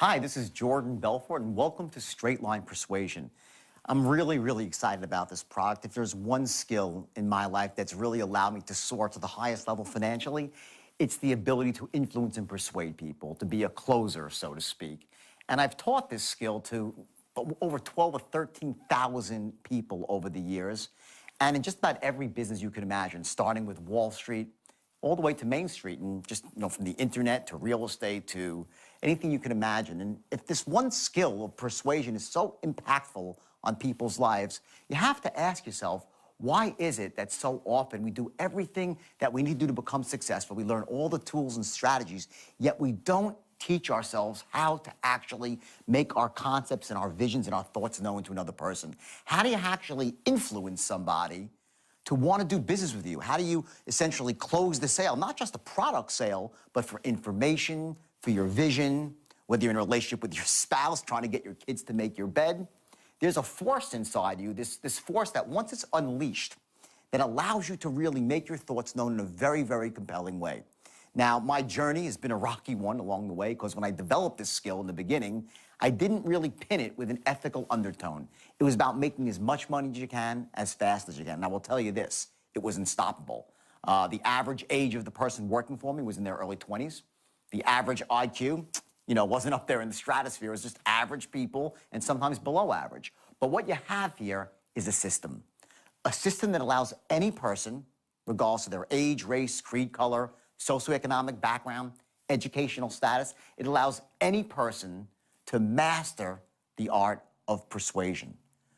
Hi, this is Jordan Belfort, and welcome to Straight Line Persuasion. I'm really excited about this product. If there's one skill in my life that's really allowed me to soar to the highest level financially, it's the ability to influence and persuade people, to be a closer, so to speak. And I've taught this skill to over 12 or 13,000 people over the years, and in just about every business you can imagine, starting with Wall Street, all the way to Main Street, and just from the internet to real estate to anything you can imagine. And if this one skill of persuasion is so impactful on people's lives, you have to ask yourself, why is it that so often we do everything that we need to do to become successful? We learn all the tools and strategies, yet we don't teach ourselves how to actually make our concepts and our visions and our thoughts known to another person. How do you actually influence somebody to want to do business with you? How do you essentially close the sale? Not just a product sale, but for information, for your vision, whether you're in a relationship with your spouse, trying to get your kids to make your bed. There's a force inside you, this force that once it's unleashed, that allows you to really make your thoughts known in a very compelling way. Now, my journey has been a rocky one along the way, because when I developed this skill in the beginning, I didn't really pin it with an ethical undertone. It was about making as much money as you can, as fast as you can. And I will tell you this, it was unstoppable. The average age of the person working for me was in their early 20s. The average IQ, wasn't up there in the stratosphere. It was just average people and sometimes below average. But what you have here is a system that allows any person, regardless of their age, race, creed, color, socioeconomic background, educational status, it allows any person to master the art of persuasion,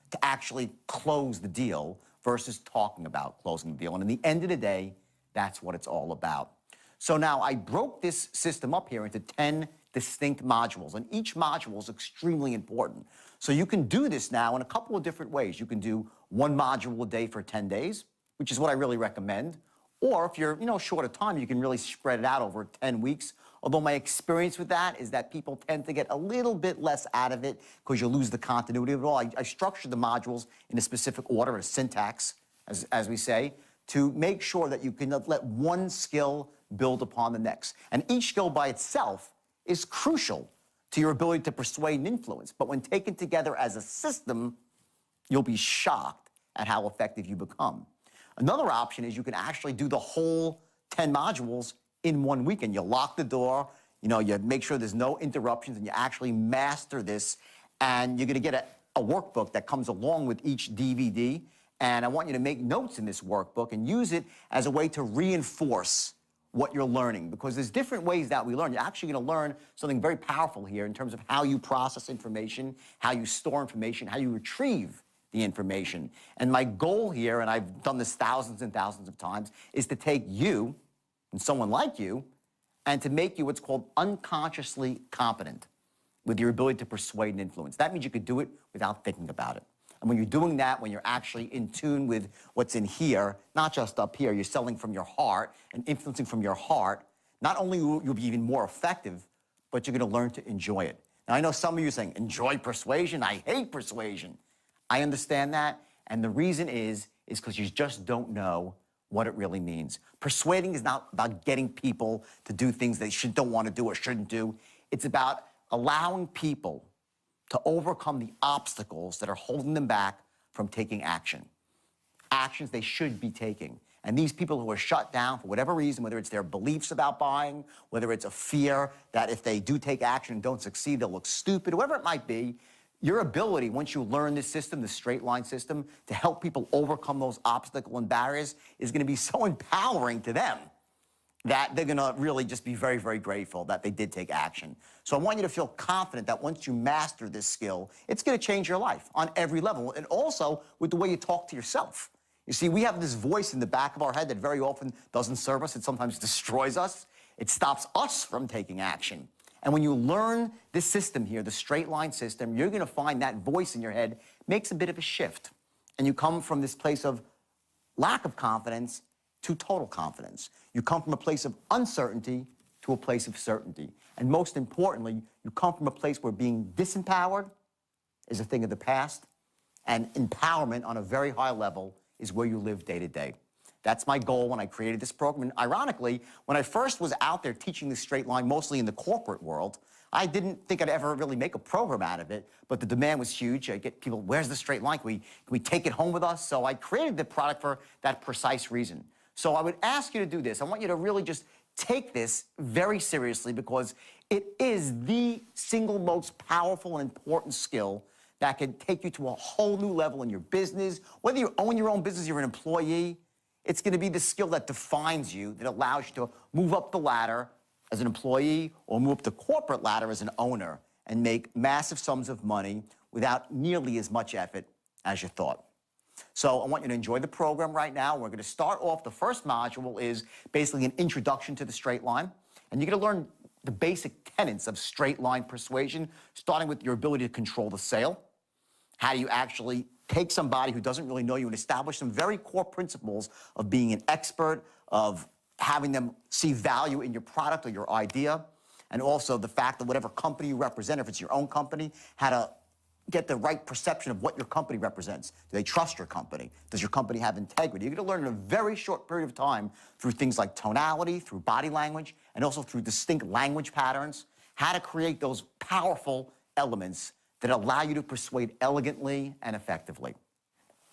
to actually close the deal versus talking about closing the deal. And in the end of the day, that's what it's all about. So now I broke this system up here into 10 distinct modules, and each module is extremely important. So you can do this now in a couple of different ways. You can do one module a day for 10 days, which is what I really recommend. Or if you're, short of time, you can really spread it out over 10 weeks. Although my experience with that is that people tend to get a little bit less out of it because you lose the continuity of it all. I structured the modules in a specific order, a syntax, as we say, to make sure that you can let one skill build upon the next. And each skill by itself is crucial to your ability to persuade and influence. But when taken together as a system, you'll be shocked at how effective you become. Another option is you can actually do the whole 10 modules in 1 weekend. You lock the door, you make sure there's no interruptions, and you actually master this. And you're going to get a workbook that comes along with each DVD. And I want you to make notes in this workbook and use it as a way to reinforce what you're learning, because there's different ways that we learn. You're actually going to learn something very powerful here in terms of how you process information, how you store information, how you retrieve the information. And my goal here, and I've done this thousands and thousands of times, is to take you and someone like you and to make you what's called unconsciously competent with your ability to persuade and influence. That means you could do it without thinking about it. And when you're doing that, when you're actually in tune with what's in here, not just up here, you're selling from your heart and influencing from your heart, not only will you be even more effective, but you're going to learn to enjoy it. Now, I know some of you are saying, enjoy persuasion? I hate persuasion. I understand that, and the reason is because you just don't know what it really means. Persuading is not about getting people to do things they don't want to do or shouldn't do. It's about allowing people to overcome the obstacles that are holding them back from taking action. Actions they should be taking. And these people who are shut down for whatever reason, whether it's their beliefs about buying, whether it's a fear that if they do take action and don't succeed, they'll look stupid, whatever it might be, your ability, once you learn this system, the straight line system, to help people overcome those obstacles and barriers is going to be so empowering to them that they're going to really just be very grateful that they did take action. So I want you to feel confident that once you master this skill, it's going to change your life on every level, and also with the way you talk to yourself. You see, we have this voice in the back of our head that very often doesn't serve us. It sometimes destroys us. It stops us from taking action. And when you learn this system here, the straight line system, you're going to find that voice in your head makes a bit of a shift. And you come from this place of lack of confidence to total confidence. You come from a place of uncertainty to a place of certainty. And most importantly, you come from a place where being disempowered is a thing of the past, and empowerment on a very high level is where you live day to day. That's my goal when I created this program. And ironically, when I first was out there teaching this straight line, mostly in the corporate world, I didn't think I'd ever really make a program out of it, but the demand was huge. I get people, where's the straight line? Can we take it home with us? So I created the product for that precise reason. So I would ask you to do this. I want you to really just take this very seriously because it is the single most powerful and important skill that can take you to a whole new level in your business. Whether you own your own business, you're an employee, it's going to be the skill that defines you, that allows you to move up the ladder as an employee or move up the corporate ladder as an owner and make massive sums of money without nearly as much effort as you thought. So I want you to enjoy the program right now. We're going to start off. The first module is basically an introduction to the straight line. And you're going to learn the basic tenets of straight line persuasion, starting with your ability to control the sale. How do you actually take somebody who doesn't really know you and establish some very core principles of being an expert, of having them see value in your product or your idea, and also the fact that whatever company you represent, if it's your own company, how to get the right perception of what your company represents. Do they trust your company? Does your company have integrity? You're going to learn in a very short period of time through things like tonality, through body language, and also through distinct language patterns, how to create those powerful elements that allow you to persuade elegantly and effectively.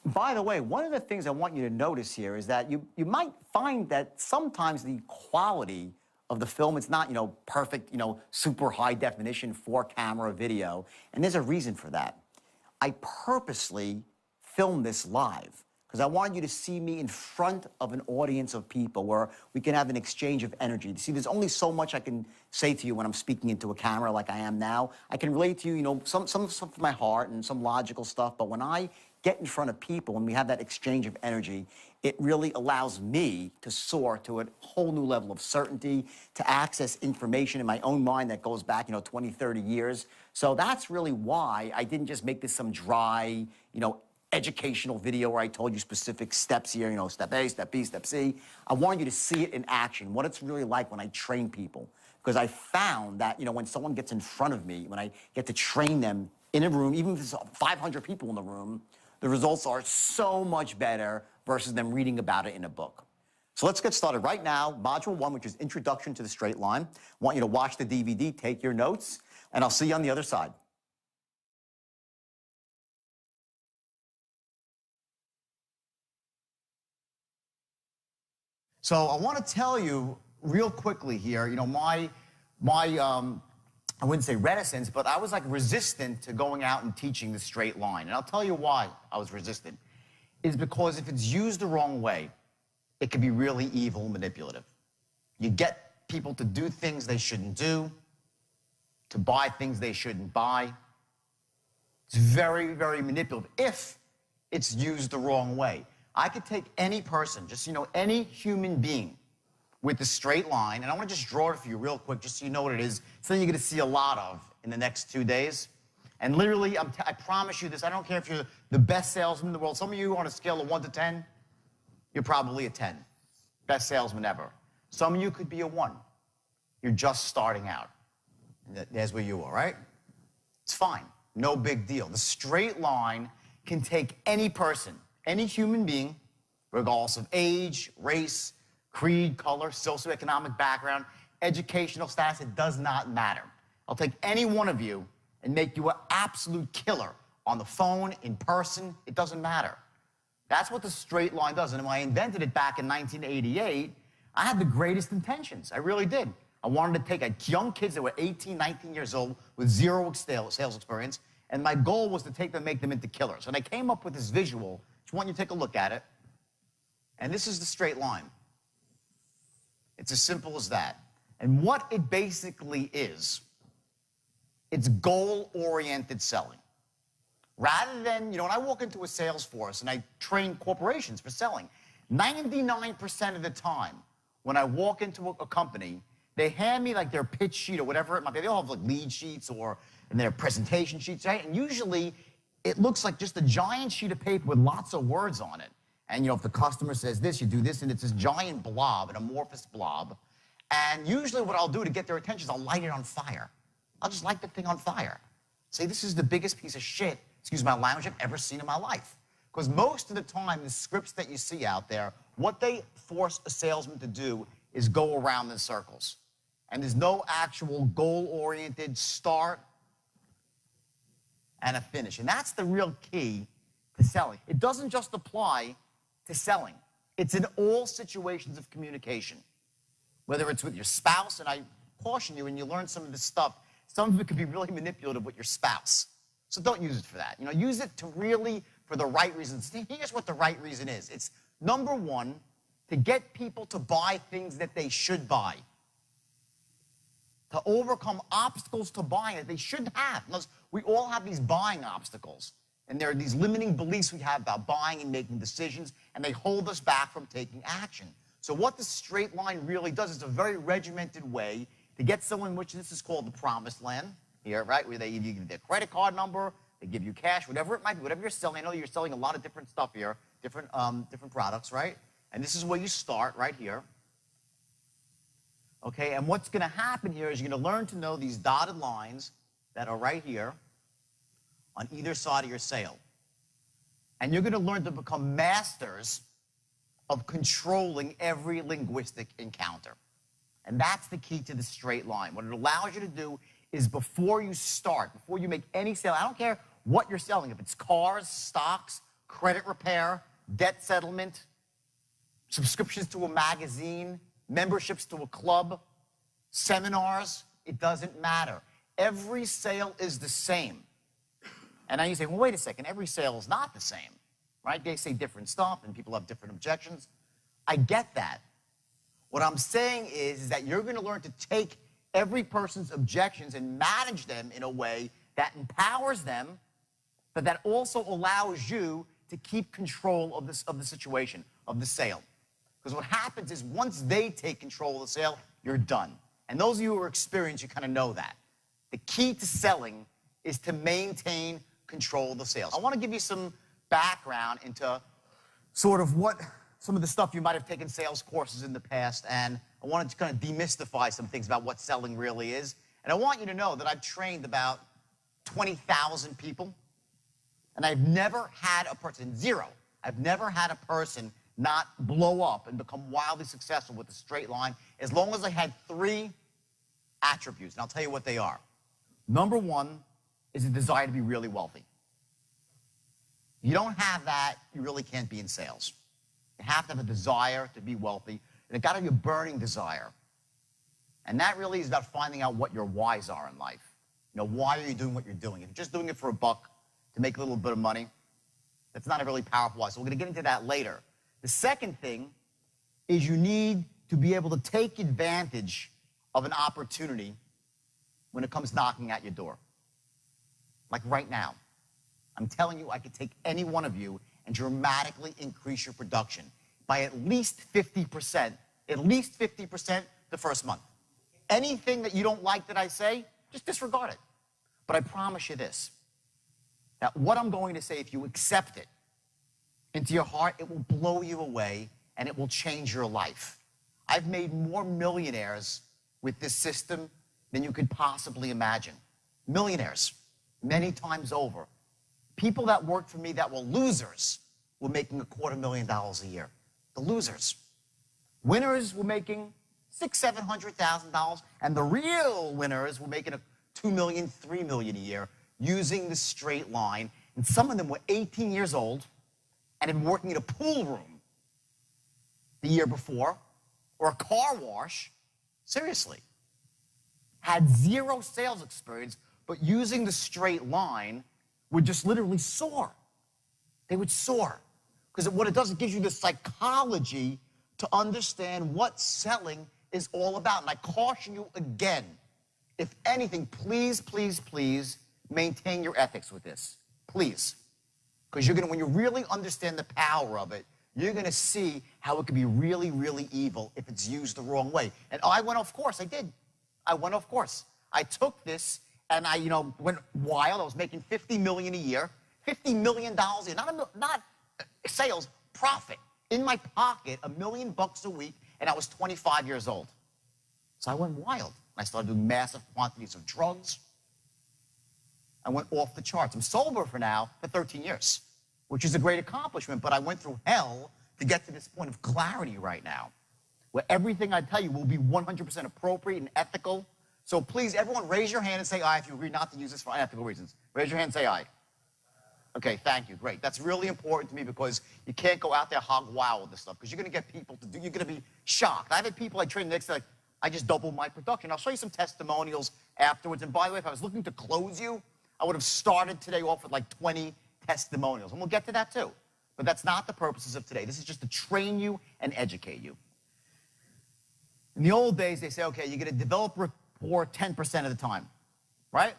By the way, one of the things I want you to notice here is that you might find that sometimes the quality of the film, it's not, perfect, super high definition 4-camera video. And there's a reason for that. I purposely filmed this live because I wanted you to see me in front of an audience of people where we can have an exchange of energy. See, there's only so much I can say to you when I'm speaking into a camera like I am now. I can relate to you, some stuff from my heart and some logical stuff, but when I get in front of people and we have that exchange of energy, it really allows me to soar to a whole new level of certainty, to access information in my own mind that goes back, 20, 30 years. So that's really why I didn't just make this some dry, educational video where I told you specific steps here, step A, step B, step C. I wanted you to see it in action, what it's really like when I train people. Because I found that, when someone gets in front of me, when I get to train them in a room, even if there's 500 people in the room, the results are so much better versus them reading about it in a book. So let's get started right now. Module 1, which is Introduction to the Straight Line. I want you to watch the DVD, take your notes, and I'll see you on the other side. So I want to tell you real quickly here, my I wouldn't say reticence, but I was like resistant to going out and teaching the straight line. And I'll tell you why I was resistant. Is because if it's used the wrong way, it can be really evil and manipulative. You get people to do things they shouldn't do, to buy things they shouldn't buy. It's very, very manipulative if it's used the wrong way. I could take any person, just, any human being with the straight line, and I want to just draw it for you real quick just so you know what it is, something you're going to see a lot of in the next 2 days. And literally, I promise you this, I don't care if you're the best salesman in the world. Some of you on a scale of 1 to 10, you're probably a 10. Best salesman ever. Some of you could be a 1. You're just starting out. And there's where you are, right? It's fine. No big deal. The straight line can take any person, any human being, regardless of age, race, creed, color, socioeconomic background, educational status, it does not matter. I'll take any one of you and make you an absolute killer on the phone, in person, it doesn't matter. That's what the straight line does. And when I invented it back in 1988, I had the greatest intentions. I really did. I wanted to take young kids that were 18, 19 years old with zero sales experience, and my goal was to take them, make them into killers. And I came up with this visual. Just want you to take a look at it. And this is the straight line. It's as simple as that. And what it basically is, it's goal-oriented selling. Rather than, when I walk into a sales force and I train corporations for selling, 99% of the time when I walk into a company, they hand me like their pitch sheet or whatever it might be. They all have like lead sheets and their presentation sheets, right? And usually it looks like just a giant sheet of paper with lots of words on it. And, if the customer says this, you do this, and it's this giant blob, an amorphous blob. And usually what I'll do to get their attention is I'll light it on fire. I'll just light the thing on fire. Say, this is the biggest piece of shit, excuse my language, I've ever seen in my life. Because most of the time, the scripts that you see out there, what they force a salesman to do is go around in circles. and there's no actual goal-oriented start and a finish. And that's the real key to selling. It doesn't just apply to selling. It's in all situations of communication, whether it's with your spouse, and I caution you when you learn some of this stuff, some of it could be really manipulative with your spouse. So don't use it for that. Use it to really, for the right reasons. Here's what the right reason is. It's, number one, to get people to buy things that they should buy. To overcome obstacles to buying that they shouldn't have. We all have these buying obstacles. And there are these limiting beliefs we have about buying and making decisions, and they hold us back from taking action. So what the straight line really does is a very regimented way to get someone, which this is called the promised land here, right? Where they give you their credit card number, they give you cash, whatever it might be, whatever you're selling. I know you're selling a lot of different stuff here, different products, right? And this is where you start right here. Okay, and what's going to happen here is you're going to learn to know these dotted lines that are right here on either side of your sale. And you're going to learn to become masters of controlling every linguistic encounter. And that's the key to the straight line. What it allows you to do is before you start, before you make any sale, I don't care what you're selling, if it's cars, stocks, credit repair, debt settlement, subscriptions to a magazine, memberships to a club, seminars, it doesn't matter. Every sale is the same. And now you say, well, wait a second, every sale is not the same, right? They say different stuff and people have different objections. I get that. What I'm saying is that you're going to learn to take every person's objections and manage them in a way that empowers them, but that also allows you to keep control of the situation, of the sale. Because what happens is once they take control of the sale, you're done. And those of you who are experienced, you kind of know that. The key to selling is to maintain control of the sales. I want to give you some background into sort of what some of the stuff you might have taken sales courses in the past, and I wanted to kind of demystify some things about what selling really is. And I want you to know that I've trained about 20,000 people, and I've never had a person, zero, I've never had a person not blow up and become wildly successful with a straight line as long as I had three attributes, and I'll tell you what they are. Number one is a desire to be really wealthy. If you don't have that, you really can't be in sales. You have to have a desire to be wealthy, and it got to be a burning desire. And that really is about finding out what your whys are in life. Why are you doing what you're doing? If you're just doing it for a buck to make a little bit of money, that's not a really powerful why. So we're going to get into that later. The second thing is you need to be able to take advantage of an opportunity when it comes knocking at your door. Like right now. I'm telling you, I could take any one of you and dramatically increase your production by at least 50%, the first month. Anything that you don't like that I say, just disregard it. But I promise you this, that what I'm going to say, if you accept it into your heart, it will blow you away and it will change your life. I've made more millionaires with this system than you could possibly imagine. Millionaires, many times over. People that worked for me that were losers were making $250,000 a year. The losers. Winners were making $600,000, $700,000, and the real winners were making $2 million, $3 million a year using the straight line. And some of them were 18 years old and had been working in a pool room the year before, or a car wash, seriously. Had zero sales experience, but using the straight line would just literally soar. They would soar. Because what it does, it gives you the psychology to understand what selling is all about. And I caution you again, if anything, please, please, please maintain your ethics with this. Please. Because you're going to, when you really understand the power of it, you're going to see how it can be really, really evil if it's used the wrong way. And I went off course. I did. I went off course. I took this and I, went wild. I was making $50 million a year, $50 million a year, not sales, profit. In my pocket, $1 million a week, and I was 25 years old. So I went wild. I started doing massive quantities of drugs. I went off the charts. I'm sober for 13 years, which is a great accomplishment, but I went through hell to get to this point of clarity right now. where everything I tell you will be 100% appropriate and ethical. So please, everyone, raise your hand and say aye if you agree not to use this for unethical reasons. Raise your hand and say aye. Okay, thank you, great. That's really important to me because you can't go out there hog wild with this stuff because you're going to get people to do, you're going to be shocked. I've had people I train next to, like, I just doubled my production. I'll show you some testimonials afterwards. And by the way, if I was looking to close you, I would have started today off with like 20 testimonials. And we'll get to that too. But that's not the purposes of today. This is just to train you and educate you. In the old days, they say, okay, you're going to develop rapport 10% of the time, right?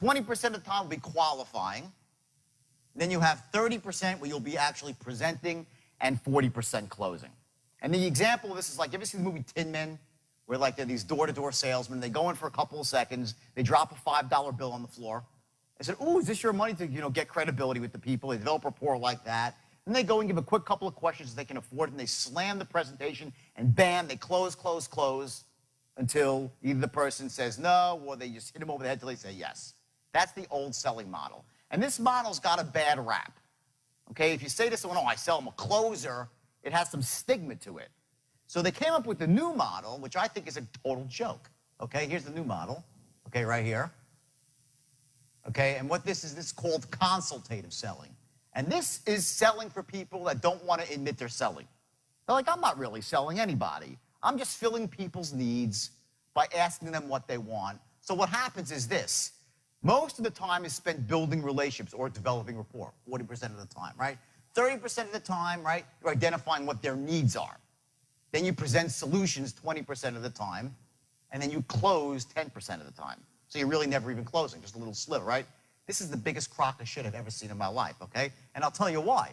20% of the time will be qualifying. Then you have 30% where you'll be actually presenting and 40% closing. And the example of this is like, you ever seen the movie Tin Men? Where like they're these door-to-door salesmen, they go in for a couple of seconds, they drop a $5 bill on the floor. They said, "Oh, is this your money?" to, get credibility with the people. They develop rapport like that. Then they go and give a quick couple of questions they can afford, and they slam the presentation, and bam, they close, close, close, until either the person says no, or they just hit them over the head till they say yes. That's the old selling model. And this model's got a bad rap. Okay, if you say to someone, "Oh, I sell them a closer," it has some stigma to it. So they came up with the new model, which I think is a total joke. Okay, here's the new model. Okay, right here. Okay, and what this is called consultative selling. And this is selling for people that don't want to admit they're selling. They're like, "I'm not really selling anybody. I'm just filling people's needs by asking them what they want." So what happens is this. Most of the time is spent building relationships or developing rapport, 40% of the time, right? 30% of the time, right, you're identifying what their needs are. Then you present solutions 20% of the time, and then you close 10% of the time. So you're really never even closing, just a little sliver, right? This is the biggest crock of shit I've ever seen in my life, okay? And I'll tell you why,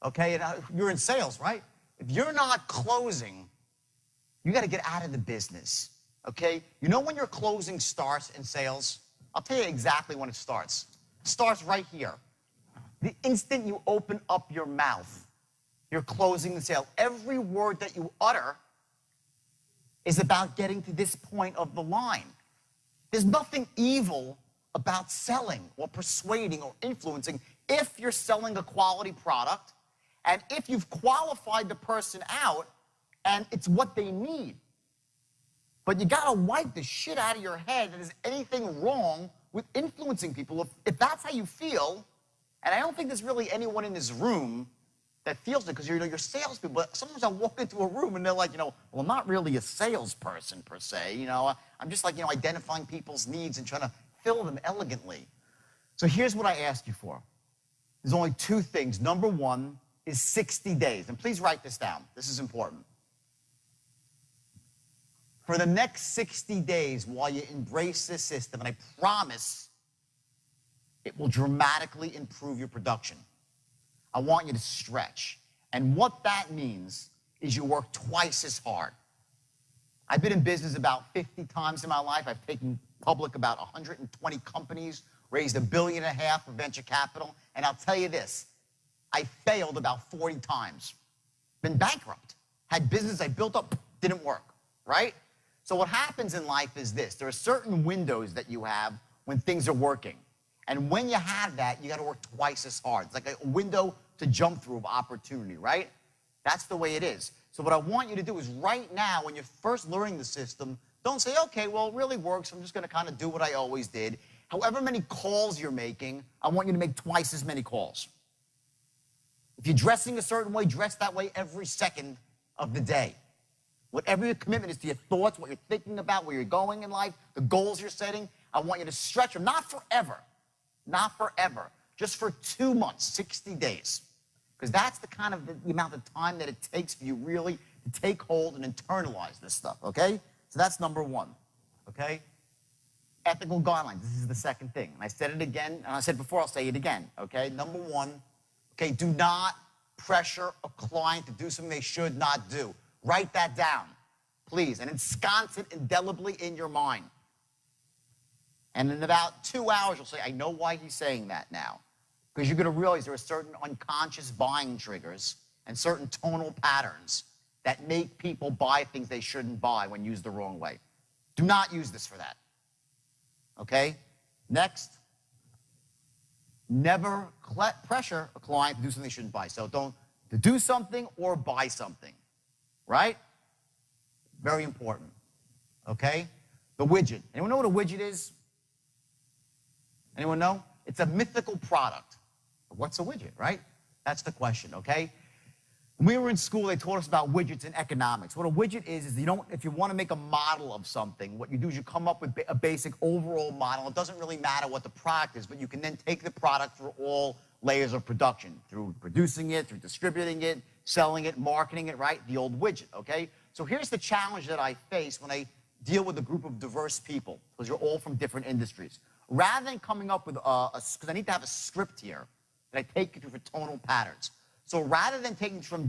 okay? And you're in sales, right? If you're not closing, you got to get out of the business, okay? You know when your closing starts in sales? I'll tell you exactly when it starts. It starts right here. The instant you open up your mouth, you're closing the sale. Every word that you utter is about getting to this point of the line. There's nothing evil about selling or persuading or influencing if you're selling a quality product and if you've qualified the person out and it's what they need. But you gotta wipe the shit out of your head that there's anything wrong with influencing people. If that's how you feel, and I don't think there's really anyone in this room that feels it, because you're salespeople. But sometimes I walk into a room and they're like, well, I'm not really a salesperson per se. I'm just like, identifying people's needs and trying to fill them elegantly. So here's what I ask you for. There's only two things. Number one is 60 days. And please write this down. This is important. For the next 60 days, while you embrace this system, and I promise it will dramatically improve your production, I want you to stretch. And what that means is you work twice as hard. I've been in business about 50 times in my life. I've taken public about 120 companies, raised $1.5 billion for venture capital. And I'll tell you this, I failed about 40 times. Been bankrupt. Had business I built up, didn't work, right? So what happens in life is this. There are certain windows that you have when things are working. And when you have that, you got to work twice as hard. It's like a window to jump through of opportunity, right? That's the way it is. So what I want you to do is right now, when you're first learning the system, don't say, "Okay, well, it really works. I'm just going to kind of do what I always did." However many calls you're making, I want you to make twice as many calls. If you're dressing a certain way, dress that way every second of the day. Whatever your commitment is to your thoughts, what you're thinking about, where you're going in life, the goals you're setting, I want you to stretch them, not forever. Not forever, just for 2 months, 60 days. Because that's the kind of the amount of time that it takes for you really to take hold and internalize this stuff, okay? So that's number one, okay? Ethical guidelines, this is the second thing. And I said it again, and I said before, I'll say it again, okay? Number one, okay, do not pressure a client to do something they should not do. Write that down, please, and ensconce it indelibly in your mind. And in about 2 hours, you'll say, "I know why he's saying that now." Because you're going to realize there are certain unconscious buying triggers and certain tonal patterns that make people buy things they shouldn't buy when used the wrong way. Do not use this for that. Okay? Next, never pressure a client to do something they shouldn't buy. So don't to do something or buy something, right? Very important, okay? The widget. Anyone know what a widget is? Anyone know? It's a mythical product. What's a widget, right? That's the question, okay? When we were in school, they taught us about widgets in economics. What a widget is if you want to make a model of something, what you do is you come up with a basic overall model. It doesn't really matter what the product is, but you can then take the product through all layers of production, through producing it, through distributing it, selling it, marketing it, right? The old widget, okay? So here's the challenge that I face when I deal with a group of diverse people, because you're all from different industries. Rather than coming up with because I need to have a script here that I take you through for tonal patterns. So rather than taking from,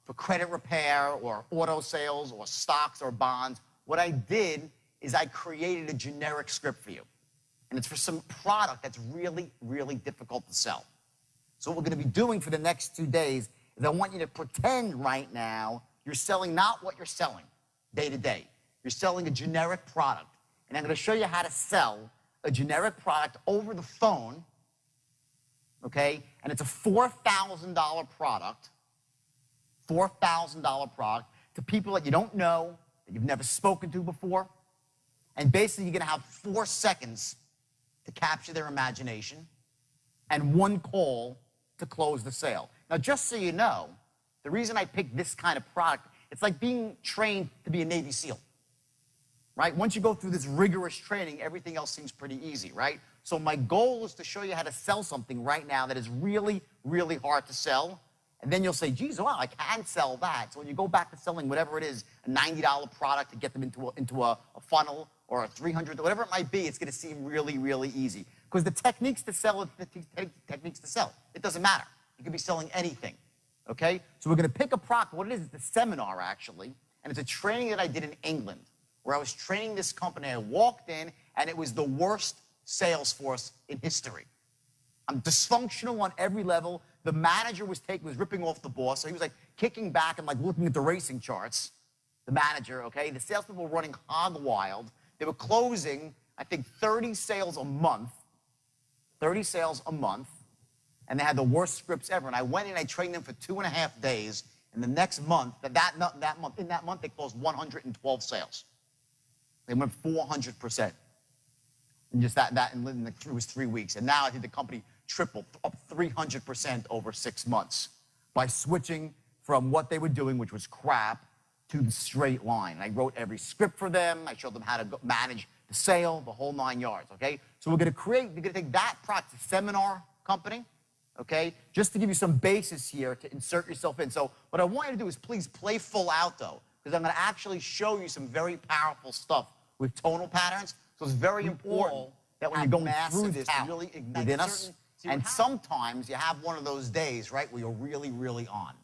for credit repair or auto sales or stocks or bonds, what I did is I created a generic script for you. And it's for some product that's really, really difficult to sell. So what we're going to be doing for the next 2 days is I want you to pretend right now you're selling not what you're selling day to day. You're selling a generic product. And I'm going to show you how to sell a generic product over the phone, okay? And it's a $4,000 product, $4,000 product to people that you don't know, that you've never spoken to before. And basically, you're going to have 4 seconds to capture their imagination and 1 call to close the sale. Now, just so you know, the reason I picked this kind of product, it's like being trained to be a Navy SEAL, right? Once you go through this rigorous training, everything else seems pretty easy, right? So my goal is to show you how to sell something right now that is really, really hard to sell. And then you'll say, geez, wow, I can sell that. So when you go back to selling whatever it is, a $90 product to get them into a funnel or a $300, whatever it might be, it's going to seem really, really easy. Because the techniques to sell, it doesn't matter. You could be selling anything, okay? So we're going to pick a product. What it is, it's a seminar, actually. And it's a training that I did in England, where I was training this company. I walked in, and it was the worst sales force in history. I'm dysfunctional on every level. The manager was ripping off the boss, so he was like kicking back and like looking at the racing charts. The manager, okay? The salespeople were running hog wild. They were closing, I think, 30 sales a month. 30 sales a month. And they had the worst scripts ever. And I went in, I trained them for 2.5 days. And the next month, in that month, they closed 112 sales. They went 400%. And just it was 3 weeks. And now I think the company tripled, up 300% over 6 months by switching from what they were doing, which was crap, to the straight line. And I wrote every script for them. I showed them how to manage the sale, the whole 9 yards, okay? So we're going to take that product, a seminar company, okay, just to give you some basis here to insert yourself in. So what I want you to do is please play full out, though, because I'm going to actually show you some very powerful stuff with tonal patterns. So it's very important that when you're going through this, you really ignite within us. And sometimes you have one of those days, right, where you're really, really on.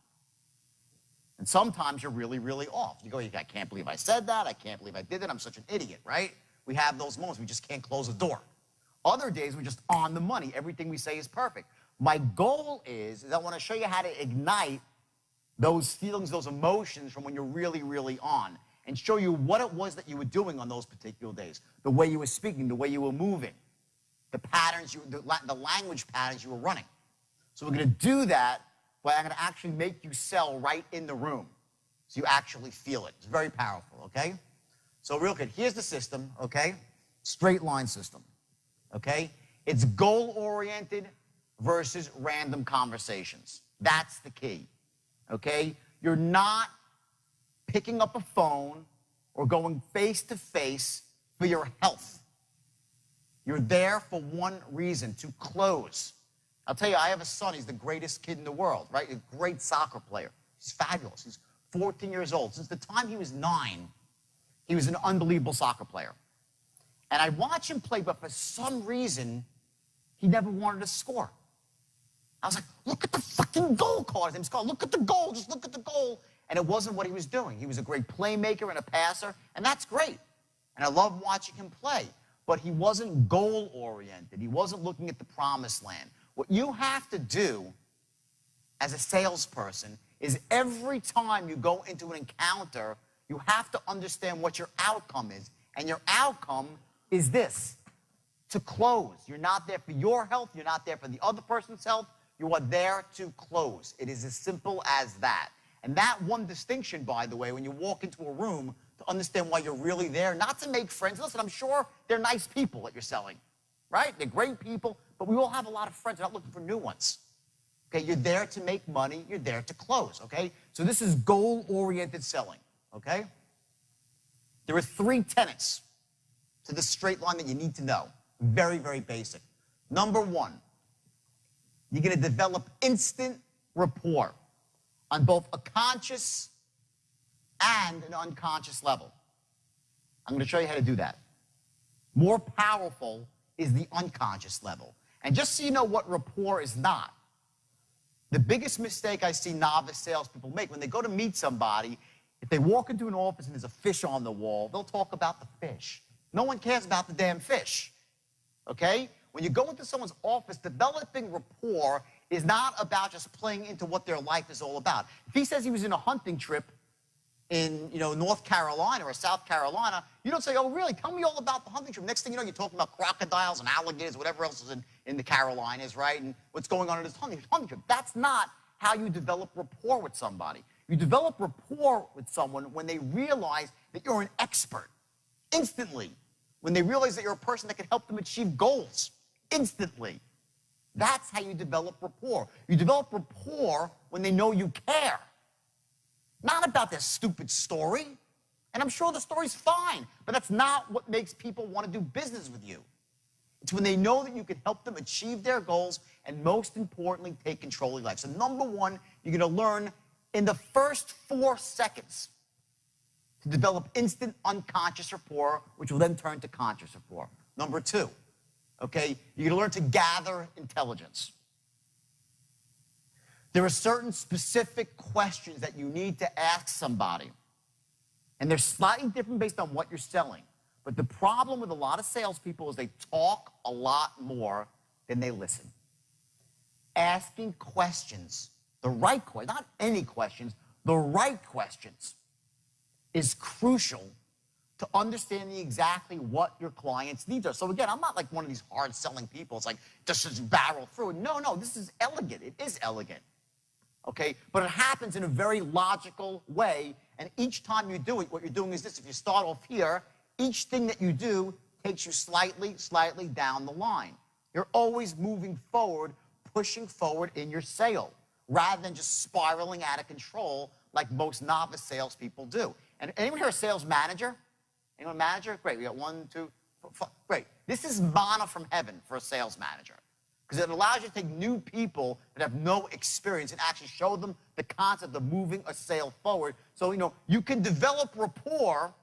And sometimes you're really, really off. You go, I can't believe I said that. I can't believe I did that. I'm such an idiot, right? We have those moments. We just can't close the door. Other days, we're just on the money. Everything we say is perfect. My goal is I want to show you how to ignite those feelings, those emotions from when you're really, really on, and show you what it was that you were doing on those particular days, the way you were speaking, the way you were moving, the patterns, the language patterns you were running. So we're going to do that, but I'm going to actually make you sell right in the room so you actually feel it. It's very powerful, okay? So real quick, here's the system, okay? Straight line system, okay? It's goal-oriented versus random conversations. That's the key, okay? You're not picking up a phone or going face-to-face for your health. You're there for one reason, to close. I'll tell you, I have a son. He's the greatest kid in the world, right? A great soccer player. He's fabulous. He's 14 years old. Since the time he was 9, he was an unbelievable soccer player. And I watch him play, but for some reason, he never wanted to score. I was like, look at the fucking goal card. He's called, look at the goal, just look at the goal. And it wasn't what he was doing. He was a great playmaker and a passer, and that's great. And I love watching him play. But he wasn't goal-oriented. He wasn't looking at the promised land. What you have to do as a salesperson is every time you go into an encounter, you have to understand what your outcome is. And your outcome is this, to close. You're not there for your health. You're not there for the other person's health. You are there to close. It is as simple as that. And And that one distinction, by the way, when you walk into a room, to understand why you're really there, not to make friends. Listen, I'm sure they're nice people that you're selling, right? They're great people, but we all have a lot of friends. We're not looking for new ones. Okay, you're there to make money. You're there to close, okay? So this is goal-oriented selling, okay? There are 3 tenets to this straight line that you need to know. Very, very basic. Number 1, you're going to develop instant rapport on both a conscious and an unconscious level. I'm going to show you how to do that. More powerful is the unconscious level. And just so you know what rapport is not, the biggest mistake I see novice salespeople make when they go to meet somebody, if they walk into an office and there's a fish on the wall, they'll talk about the fish. No one cares about the damn fish, okay? When you go into someone's office, developing rapport is not about just playing into what their life is all about. If he says he was in a hunting trip in, North Carolina or South Carolina, you don't say, oh, really? Tell me all about the hunting trip. Next thing you know, you're talking about crocodiles and alligators, whatever else is in the Carolinas, right? And what's going on in this hunting trip. That's not how you develop rapport with somebody. You develop rapport with someone when they realize that you're an expert, instantly. When they realize that you're a person that can help them achieve goals, instantly. That's how you develop rapport. You develop rapport when they know you care. Not about their stupid story. And I'm sure the story's fine, but that's not what makes people want to do business with you. It's when they know that you can help them achieve their goals and, most importantly, take control of your life. So number 1, you're going to learn in the first 4 seconds to develop instant unconscious rapport, which will then turn to conscious rapport. Number 2, okay, you're going to learn to gather intelligence. There are certain specific questions that you need to ask somebody. And they're slightly different based on what you're selling. But the problem with a lot of salespeople is they talk a lot more than they listen. Asking questions, the right questions, not any questions, the right questions, is crucial to understanding exactly what your client's needs are. So again, I'm not like one of these hard-selling people. It's like, just barrel through it. No, this is elegant. It is elegant. Okay? But it happens in a very logical way, and each time you do it, what you're doing is this. If you start off here, each thing that you do takes you slightly down the line. You're always moving forward, pushing forward in your sale, rather than just spiraling out of control like most novice salespeople do. And anyone here a sales manager? Anyone a manager? Great, we got 1, 2, 4, great. This is manna from heaven for a sales manager, because it allows you to take new people that have no experience and actually show them the concept of moving a sale forward. So, you can develop rapport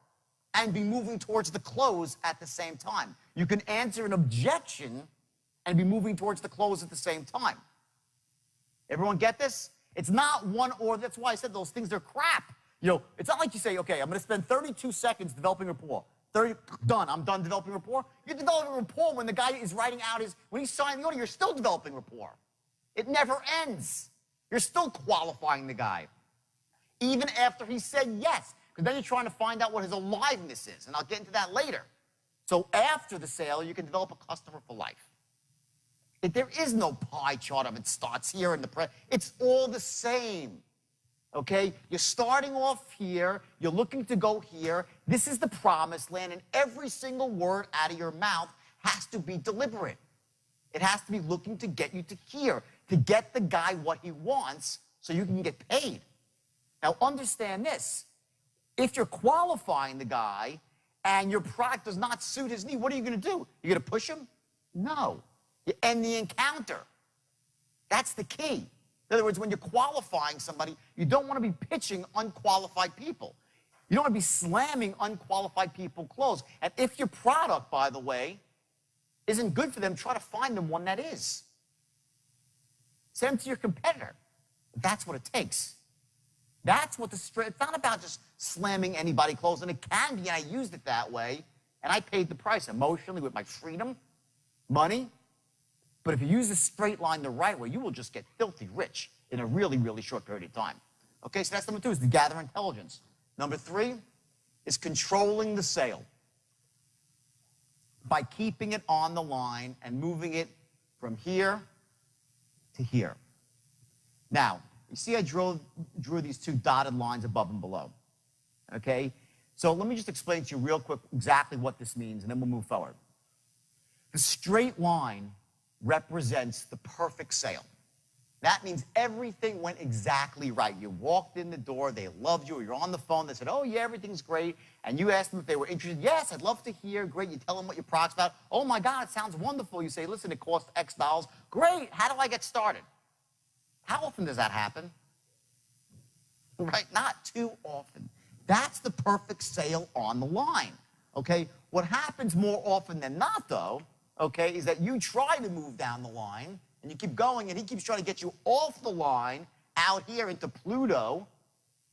and be moving towards the close at the same time. You can answer an objection and be moving towards the close at the same time. Everyone get this? It's not one or, that's why I said those things are crap. It's not like you say, okay, I'm going to spend 32 seconds developing rapport. I'm done developing rapport. You're developing rapport when the guy is writing out when he's signing the order, you're still developing rapport. It never ends. You're still qualifying the guy, even after he said yes, because then you're trying to find out what his aliveness is, and I'll get into that later. So after the sale, you can develop a customer for life. There is no pie chart of it starts here in the it's all the same. Okay? You're starting off here. You're looking to go here. This is the promised land, and every single word out of your mouth has to be deliberate. It has to be looking to get you to here, to get the guy what he wants so you can get paid. Now, understand this. If you're qualifying the guy and your product does not suit his need, what are you going to do? You're going to push him? No. You end the encounter. That's the key. In other words, when you're qualifying somebody, you don't want to be pitching unqualified people. You don't want to be slamming unqualified people close. And if your product, by the way, isn't good for them, try to find them one that is. Send them to your competitor. That's what it takes. That's what it's not about just slamming anybody close, and it can be, and I used it that way, and I paid the price emotionally with my freedom, money. But if you use the straight line the right way, you will just get filthy rich in a really, really short period of time. Okay, so that's number 2, is to gather intelligence. Number 3 is controlling the sale by keeping it on the line and moving it from here to here. Now, You see I drew these two dotted lines above and below, okay? So let me just explain to you real quick exactly what this means, and then we'll move forward. The straight line represents the perfect sale. That means everything went exactly right. You walked in the door, they loved you, or you're on the phone, they said, oh yeah, everything's great, and you asked them if they were interested. Yes, I'd love to hear. Great. You tell them what your product's about. Oh my God, it sounds wonderful. You say, listen, it costs X dollars. Great. How do I get started? How often does that happen? Right? Not too often. That's the perfect sale on the line, okay? What happens more often than not, though, okay, is that you try to move down the line, and you keep going, and he keeps trying to get you off the line out here into Pluto.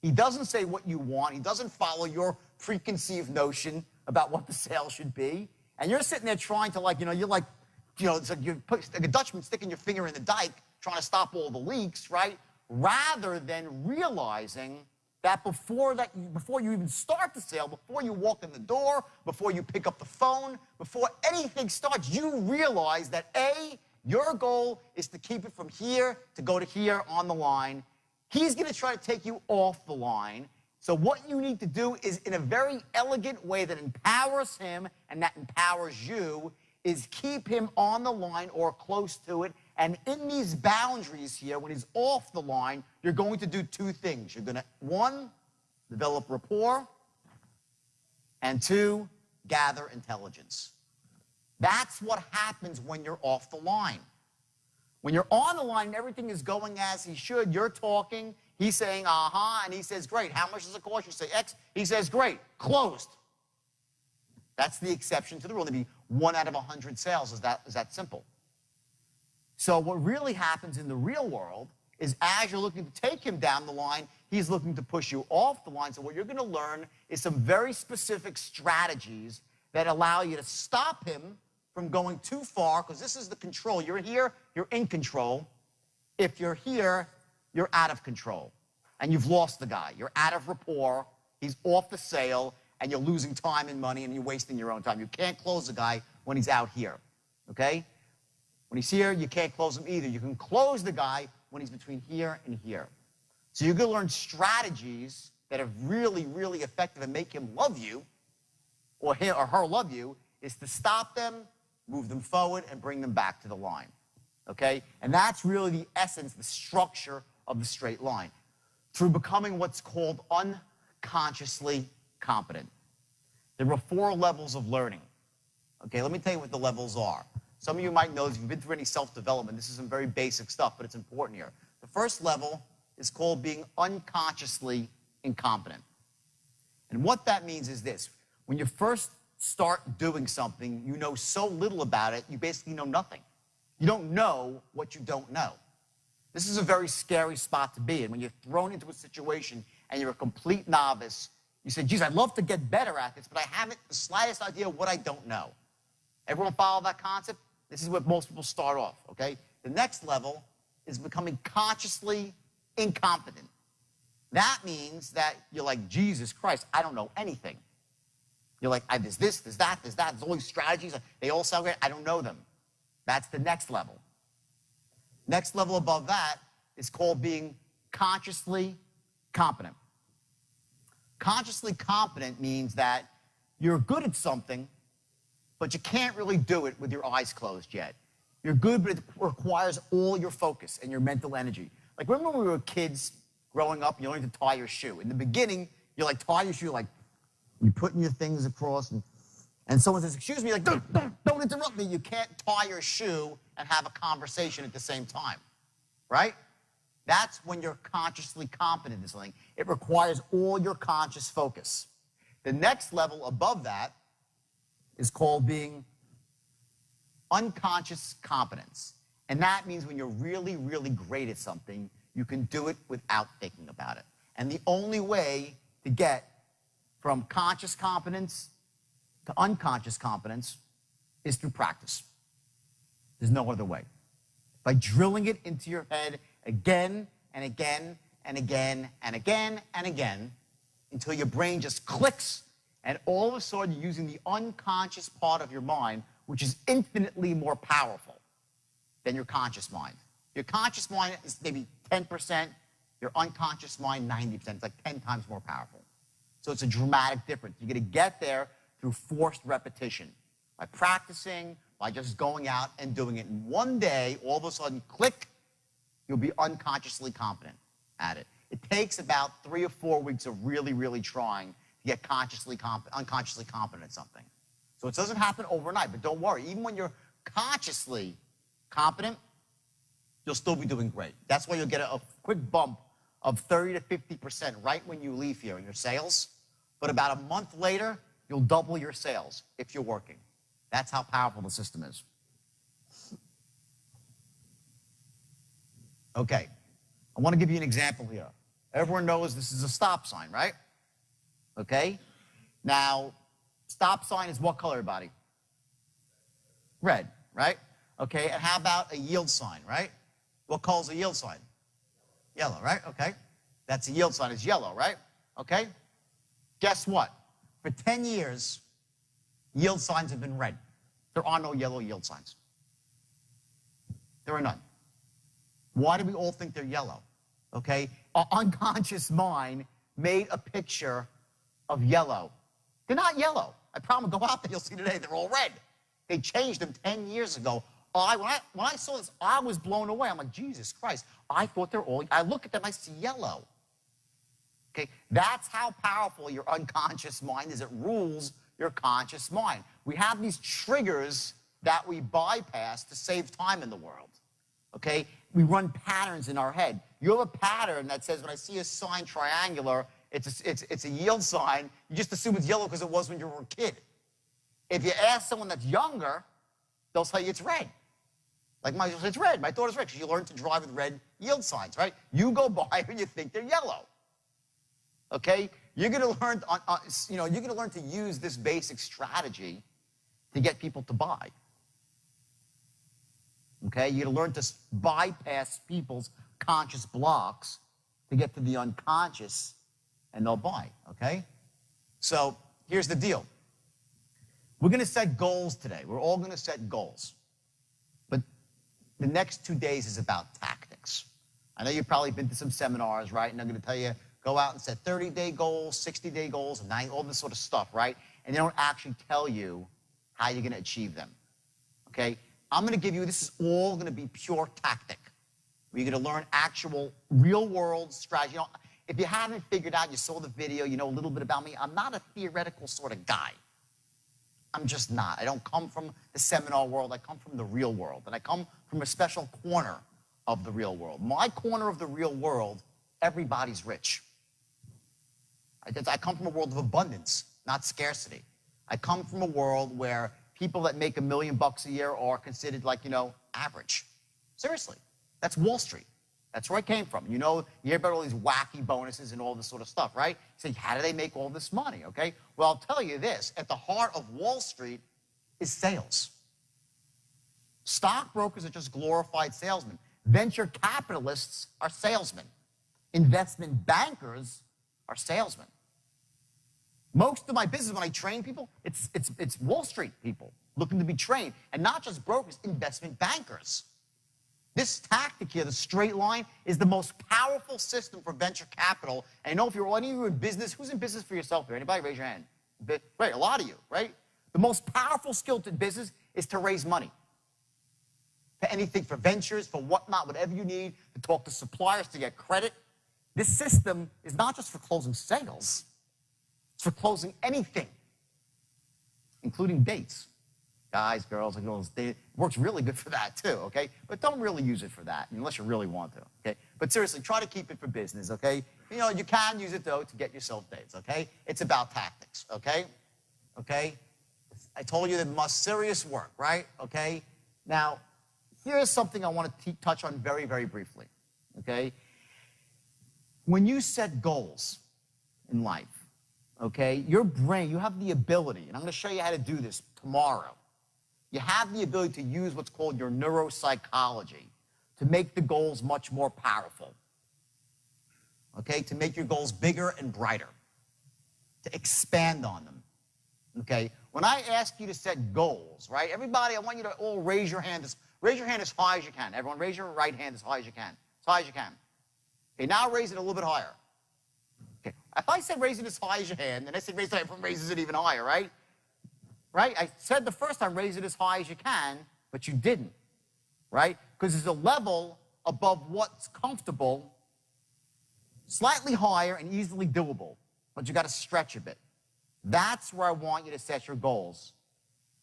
He doesn't say what you want. He doesn't follow your preconceived notion about what the sale should be. And you're sitting there trying to, like, you're like, it's like you're like a Dutchman sticking your finger in the dike trying to stop all the leaks, right? Rather than realizing that before you even start the sale, before you walk in the door, before you pick up the phone, before anything starts, you realize that A, your goal is to keep it from here to go to here on the line. He's going to try to take you off the line. So what you need to do is, in a very elegant way that empowers him and that empowers you, is keep him on the line or close to it. And in these boundaries here, when he's off the line, you're going to do two things. You're going to, one, develop rapport, and two, gather intelligence. That's what happens when you're off the line. When you're on the line and everything is going as he should, you're talking, he's saying, uh-huh, and he says, great. How much does it cost? You say X. He says, great. Closed. That's the exception to the rule. There'd be 1 out of 100 sales. Is that simple? So what really happens in the real world is, as you're looking to take him down the line, he's looking to push you off the line. So what you're going to learn is some very specific strategies that allow you to stop him from going too far, because this is the control. You're here, you're in control. If you're here, you're out of control. And you've lost the guy. You're out of rapport. He's off the sale, and you're losing time and money, and you're wasting your own time. You can't close the guy when he's out here, okay? When he's here, you can't close him either. You can close the guy when he's between here and here. So you're going to learn strategies that are really, really effective and make him love you, or him or her love you, is to stop them, move them forward, and bring them back to the line, okay? And that's really the essence, the structure of the straight line, through becoming what's called unconsciously competent. There are 4 levels of learning, okay? Let me tell you what the levels are. Some of you might know, if you've been through any self-development, this is some very basic stuff, but it's important here. The first level is called being unconsciously incompetent. And what that means is this. When you first start doing something, you know so little about it, you basically know nothing. You don't know what you don't know. This is a very scary spot to be in. When you're thrown into a situation and you're a complete novice, you say, geez, I'd love to get better at this, but I haven't the slightest idea what I don't know. Everyone follow that concept? This is where most people start off, okay? The next level is becoming consciously incompetent. That means that you're like, Jesus Christ, I don't know anything. You're like, there's this, there's that, there's all these strategies. They all sound great. I don't know them. That's the next level. Next level above that is called being consciously competent. Consciously competent means that you're good at something, but you can't really do it with your eyes closed yet. You're good, but it requires all your focus and your mental energy. Like, remember when we were kids growing up, you learned to tie your shoe. In the beginning, you're like, tie your shoe, like, you're putting your things across, and someone says, excuse me, like, don't interrupt me. You can't tie your shoe and have a conversation at the same time, right? That's when you're consciously competent in something. It requires all your conscious focus. The next level above that is called being unconscious competence. And that means when you're really, really great at something, you can do it without thinking about it. And the only way to get from conscious competence to unconscious competence is through practice. There's no other way. By drilling it into your head again and again and again and again and again until your brain just clicks, and all of a sudden you're using the unconscious part of your mind, which is infinitely more powerful than your conscious mind. Your conscious mind is maybe 10%, your unconscious mind 90%. It's like 10 times more powerful. So it's a dramatic difference. You're going to get there through forced repetition, by practicing, by just going out and doing it. And one day, all of a sudden, click, you'll be unconsciously competent at it. It takes about 3 or 4 weeks of really, really trying to get unconsciously competent at something. So it doesn't happen overnight, but don't worry. Even when you're consciously competent, you'll still be doing great. That's why you'll get a quick bump of 30 to 50% right when you leave here in your sales. But about a month later, you'll double your sales if you're working. That's how powerful the system is. Okay, I want to give you an example here. Everyone knows this is a stop sign, right? Okay, now, stop sign is what color, everybody? Red, right? Okay, and how about a yield sign, right? What color is a yield sign? Yellow, right? Okay, that's a yield sign, it's yellow, right? Okay, guess what? For 10 years, yield signs have been red. There are no yellow yield signs. There are none. Why do we all think they're yellow? Okay, our unconscious mind made a picture of yellow. They're not yellow. I promise, go out there, you'll see today, they're all red. They changed them 10 years ago. When I saw this, I was blown away. I'm like, Jesus Christ, I thought they're all, I look at them, I see yellow. Okay, that's how powerful your unconscious mind is. It rules your conscious mind. We have these triggers that we bypass to save time in the world. Okay, we run patterns in our head. You have a pattern that says when I see a sign triangular, it's a yield sign. You just assume it's yellow because it was when you were a kid. If you ask someone that's younger, they'll tell you it's red. Like it's red. My daughter's red because you learned to drive with red yield signs, right? You go by and you think they're yellow. Okay, you're going to learn. You're going to learn to use this basic strategy to get people to buy. Okay, you're going to learn to bypass people's conscious blocks to get to the unconscious, and they'll buy. Okay, so here's the deal. We're going to set goals today. We're all going to set goals. But the next 2 days is about tactics. I know you've probably been to some seminars, right? And they're going to tell you, go out and set 30-day goals, 60-day goals, and all this sort of stuff, right? And they don't actually tell you how you're going to achieve them. Okay? I'm going to give you, this is all going to be pure tactic. You're going to learn actual real-world strategy. If you haven't figured out, you saw the video, you know a little bit about me, I'm not a theoretical sort of guy. I'm just not. I don't come from the seminar world. I come from the real world. And I come from a special corner of the real world. My corner of the real world, everybody's rich. I come from a world of abundance, not scarcity. I come from a world where people that make $1 million a year are considered like, average. Seriously. That's Wall Street. That's where I came from. You hear about all these wacky bonuses and all this sort of stuff, right? You say, how do they make all this money, okay? Well, I'll tell you this. At the heart of Wall Street is sales. Stockbrokers are just glorified salesmen. Venture capitalists are salesmen. Investment bankers are salesmen. Most of my business, when I train people, it's Wall Street people looking to be trained. And not just brokers, investment bankers. This tactic here, the straight line, is the most powerful system for venture capital. And if you're any of you in business, who's in business for yourself here? Anybody? Raise your hand. Right, a lot of you, right? The most powerful skill to business is to raise money. For anything, for ventures, for whatnot, whatever you need, to talk to suppliers, to get credit. This system is not just for closing sales. It's for closing anything, including dates. Guys, girls, and girls, it works really good for that too, okay? But don't really use it for that unless you really want to, okay? But seriously, try to keep it for business, okay? You can use it, though, to get yourself dates, okay? It's about tactics, okay? Okay? I told you the most serious work, right? Okay? Now, here's something I want to touch on very, very briefly, okay? When you set goals in life, okay, your brain, you have the ability, and I'm going to show you how to do this tomorrow. You have the ability to use what's called your neuropsychology to make the goals much more powerful, okay, to make your goals bigger and brighter, to expand on them, okay? When I ask you to set goals, right, everybody, I want you to all raise your hand as high as you can. Everyone, raise your right hand as high as you can, as high as you can. Okay, now raise it a little bit higher. Okay, if I said raise it as high as your hand, and I said raise it, everyone raises it even higher, right? Right? I said the first time raise it as high as you can, but you didn't, right? Because there's a level above what's comfortable, slightly higher and easily doable, but you got to stretch a bit. That's where I want you to set your goals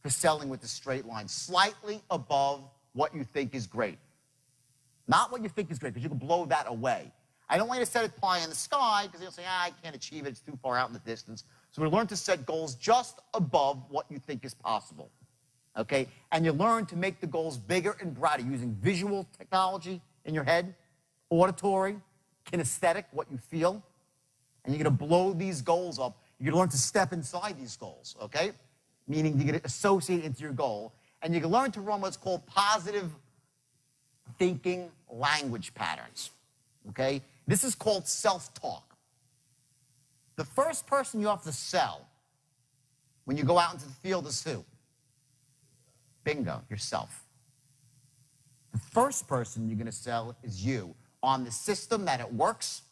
for selling with the straight line, slightly above what you think is great. Not what you think is great, because you can blow that away. I don't want you to set it pie in the sky, because you'll say, I can't achieve it, it's too far out in the distance. So we learn to set goals just above what you think is possible, okay? And you learn to make the goals bigger and brighter using visual technology in your head, auditory, kinesthetic, what you feel, and you're going to blow these goals up. You're going to learn to step inside these goals, okay? Meaning you're going to associate it into your goal, and you can learn to run what's called positive thinking language patterns, okay? This is called self-talk. The first person you have to sell when you go out into the field is who? Bingo, yourself. The first person you're going to sell is you on the system that it works,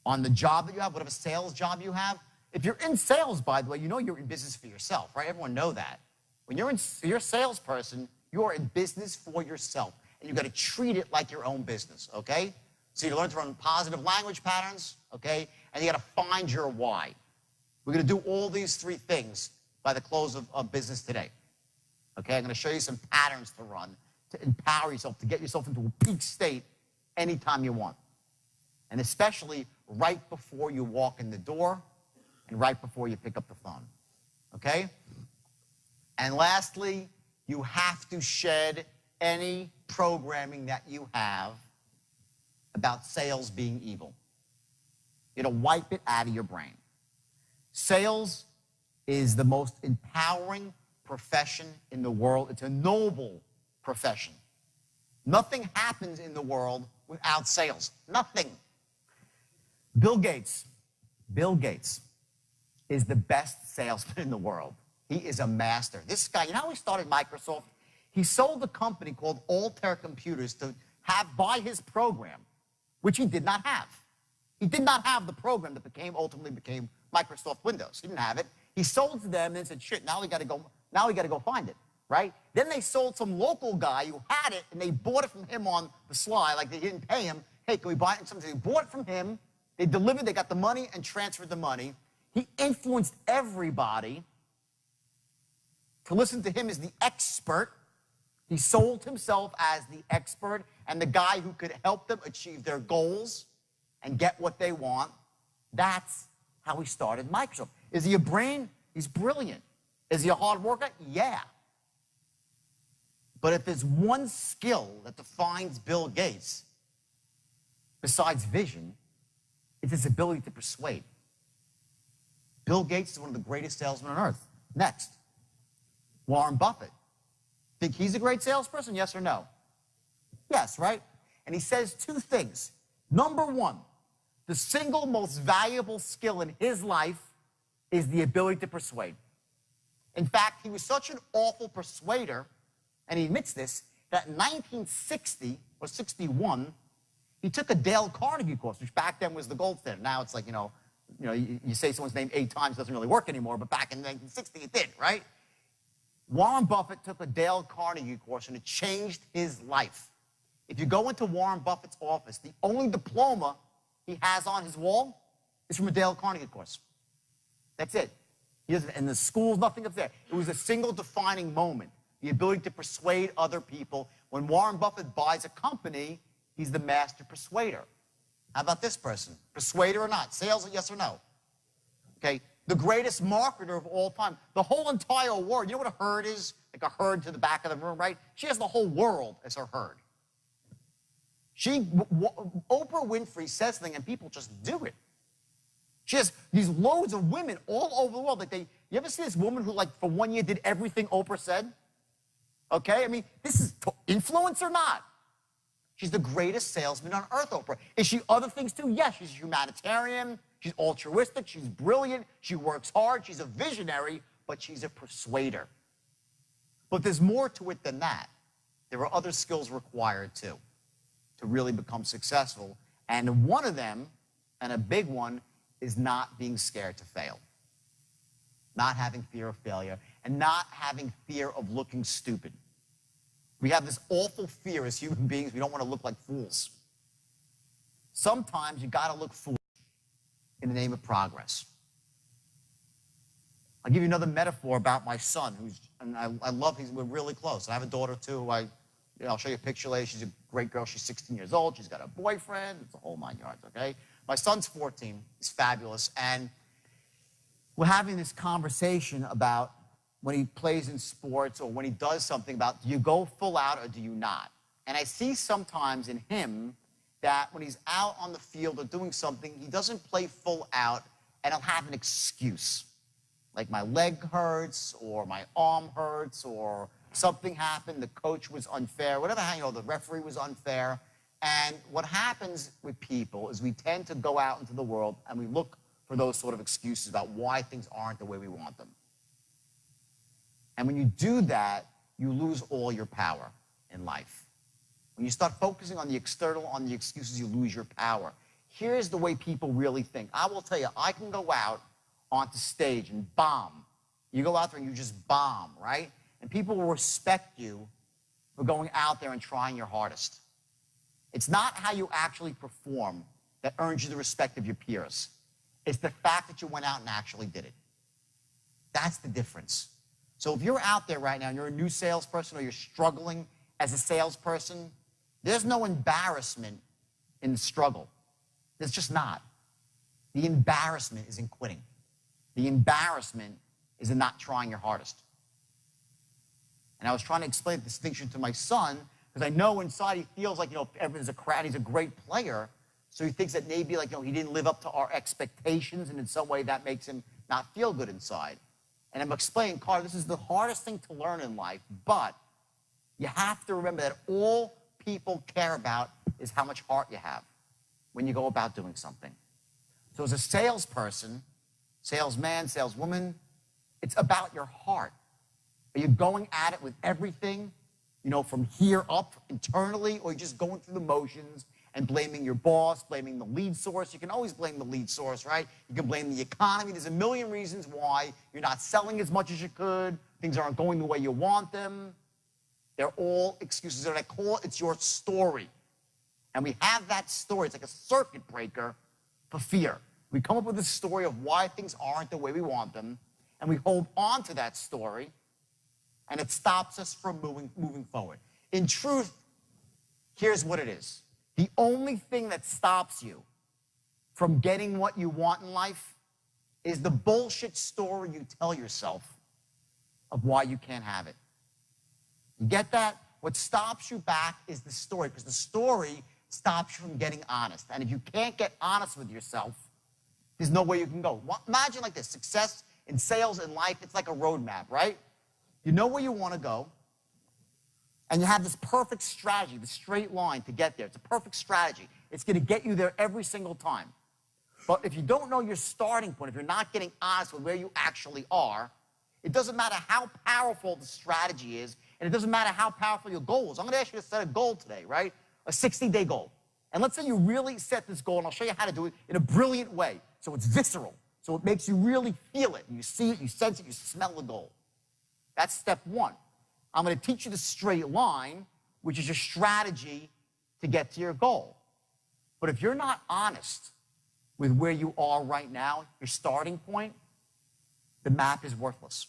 on the job that you have, whatever sales job you have. If you're in sales, by the way, you know you're in business for yourself, right? Everyone know that. When you're a salesperson, you are in business for yourself, and you've got to treat it like your own business, okay? So you learn to run positive language patterns, okay? And you got to find your why. We're going to do all these three things by the close of business today, okay? I'm going to show you some patterns to run to empower yourself, to get yourself into a peak state anytime you want, and especially right before you walk in the door and right before you pick up the phone, okay? And lastly, you have to shed any programming that you have about sales being evil. It'll wipe it out of your brain. Sales is the most empowering profession in the world. It's a noble profession. Nothing happens in the world without sales. Nothing. Bill Gates is the best salesman in the world. He is a master. This guy, you know how he started Microsoft? He sold a company called Altair Computers to buy his program, which he did not have. He did not have the program that ultimately became Microsoft Windows. He didn't have it. He sold to them and then said, shit, now we got to go find it, right? Then they sold some local guy who had it, and they bought it from him on the sly, like they didn't pay him. Hey, can we buy it? And they bought it from him. They delivered, they got the money and transferred the money. He influenced everybody to listen to him as the expert. He sold himself as the expert and the guy who could help them achieve their goals and get what they want. That's how he started Microsoft. Is he a brain? He's brilliant. Is he a hard worker? Yeah. But if there's one skill that defines Bill Gates, besides vision, it's his ability to persuade. Bill Gates is one of the greatest salesmen on earth. Next, Warren Buffett. Think he's a great salesperson, yes or no? Yes, right? And he says two things. Number one, the single most valuable skill in his life is the ability to persuade. In fact, he was such an awful persuader, and he admits this, that in 1960 or 61, he took a Dale Carnegie course, which back then was the gold standard. Now it's like, you say someone's name 8 times, it doesn't really work anymore, but back in 1960 it did, right? Warren Buffett took a Dale Carnegie course, and it changed his life. If you go into Warren Buffett's office, the only diploma he has on his wall is from a Dale Carnegie course. That's it. He doesn't, and the school's nothing up there. It was a single defining moment, the ability to persuade other people. When Warren Buffett buys a company, he's the master persuader. How about this person? Persuader or not? Sales, yes or no? Okay. The greatest marketer of all time. The whole entire world. You know what a herd is? Like a herd to the back of the room, right? She has the whole world as her herd. Oprah Winfrey says something and people just do it. She has these loads of women all over the world. Like you ever see this woman who, like, for 1 year did everything Oprah said? Okay? I mean, this is influence or not? She's the greatest salesman on earth, Oprah. Is she other things too? Yes, she's a humanitarian. She's altruistic. She's brilliant. She works hard. She's a visionary, but she's a persuader. But there's more to it than that. There are other skills required too to really become successful. And one of them, and a big one, is not being scared to fail. Not having fear of failure, and not having fear of looking stupid. We have this awful fear as human beings. We don't want to look like fools. Sometimes you got to look foolish in the name of progress. I'll give you another metaphor about my son, and I love, we're really close. I have a daughter too, who I'll show you a picture later. She's a great girl. She's 16 years old. She's got a boyfriend. It's a whole 9 yards, okay? My son's 14. He's fabulous. And we're having this conversation about when he plays in sports or when he does something about, do you go full out or do you not? And I see sometimes in him that when he's out on the field or doing something, he doesn't play full out and he'll have an excuse. Like my leg hurts or my arm hurts or something happened, the coach was unfair, whatever, the referee was unfair. And what happens with people is we tend to go out into the world and we look for those sort of excuses about why things aren't the way we want them. And when you do that, you lose all your power in life. When you start focusing on the external, on the excuses, you lose your power. Here's the way people really think. I will tell you, I can go out onto stage and bomb. You go out there and you just bomb, right? And people will respect you for going out there and trying your hardest. It's not how you actually perform that earns you the respect of your peers. It's the fact that you went out and actually did it. That's the difference. So if you're out there right now and you're a new salesperson or you're struggling as a salesperson, there's no embarrassment in the struggle. There's just not. The embarrassment is in quitting. The embarrassment is in not trying your hardest. And I was trying to explain the distinction to my son because I know inside he feels like, everyone's a crowd, he's a great player. So he thinks that maybe he didn't live up to our expectations and in some way that makes him not feel good inside. And I'm explaining, Carter, this is the hardest thing to learn in life, but you have to remember that all people care about is how much heart you have when you go about doing something. So as a salesperson, salesman, saleswoman, it's about your heart. Are you going at it with everything, from here up internally, or are you just going through the motions and blaming your boss, blaming the lead source? You can always blame the lead source, right? You can blame the economy. There's a million reasons why you're not selling as much as you could. Things aren't going the way you want them. They're all excuses. And I call it, it's your story. And we have that story. It's like a circuit breaker for fear. We come up with a story of why things aren't the way we want them, and we hold on to that story, and it stops us from moving forward. In truth, here's what it is. The only thing that stops you from getting what you want in life is the bullshit story you tell yourself of why you can't have it. You get that? What stops you back is the story, because the story stops you from getting honest. And if you can't get honest with yourself, there's no way you can go. Imagine like this, success in sales and life, it's like a roadmap, right? You know where you want to go, and you have this perfect strategy, the straight line to get there. It's a perfect strategy. It's going to get you there every single time. But if you don't know your starting point, if you're not getting honest with where you actually are, it doesn't matter how powerful the strategy is, and it doesn't matter how powerful your goal is. I'm going to ask you to set a goal today, right? A 60-day goal. And let's say you really set this goal, and I'll show you how to do it in a brilliant way. So it's visceral. So it makes you really feel it. You see it, you sense it, you smell the goal. That's step one. I'm going to teach you the straight line, which is your strategy to get to your goal. But if you're not honest with where you are right now, your starting point, the map is worthless.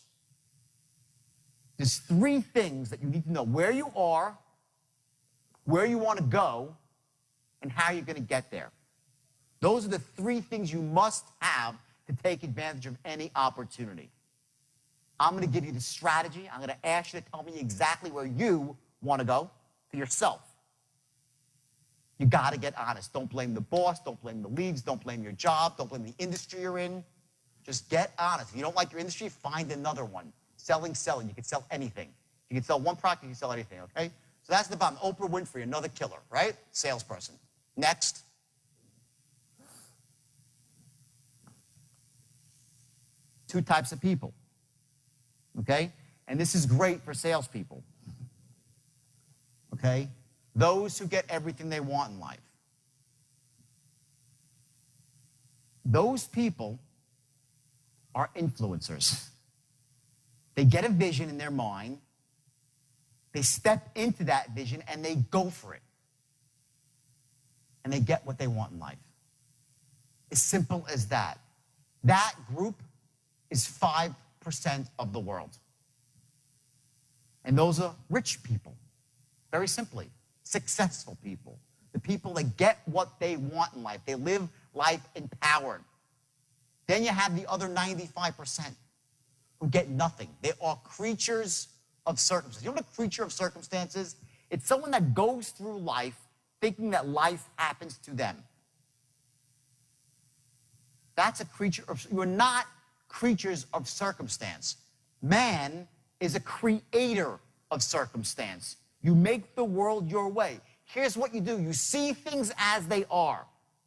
There's three things that you need to know: where you are, where you want to go, and how you're going to get there. Those are the three things you must have to take advantage of any opportunity. I'm going to give you the strategy. I'm going to ask you to tell me exactly where you want to go for yourself. You got to get honest. Don't blame the boss. Don't blame the leads. Don't blame your job. Don't blame the industry you're in. Just get honest. If you don't like your industry, find another one. Selling. You can sell anything. You can sell one product, you can sell anything, okay? So that's the bottom. Oprah Winfrey, another killer, right? Salesperson. Next. Two types of people, okay? And this is great for salespeople, okay? Those who get everything they want in life. Those people are influencers. They get a vision in their mind, they step into that vision, and they go for it. And they get what they want in life. As simple as that. That group is 5% of the world. And those are rich people, very simply, successful people, the people that get what they want in life. They live life empowered. Then you have the other 95% who get nothing. They are creatures of circumstances. You know what a creature of circumstance is? It's someone that goes through life thinking that life happens to them. That's a creature of, you're not creatures of circumstance. Man is a creator of circumstance. You make the world your way. Here's what you do. You see things as they are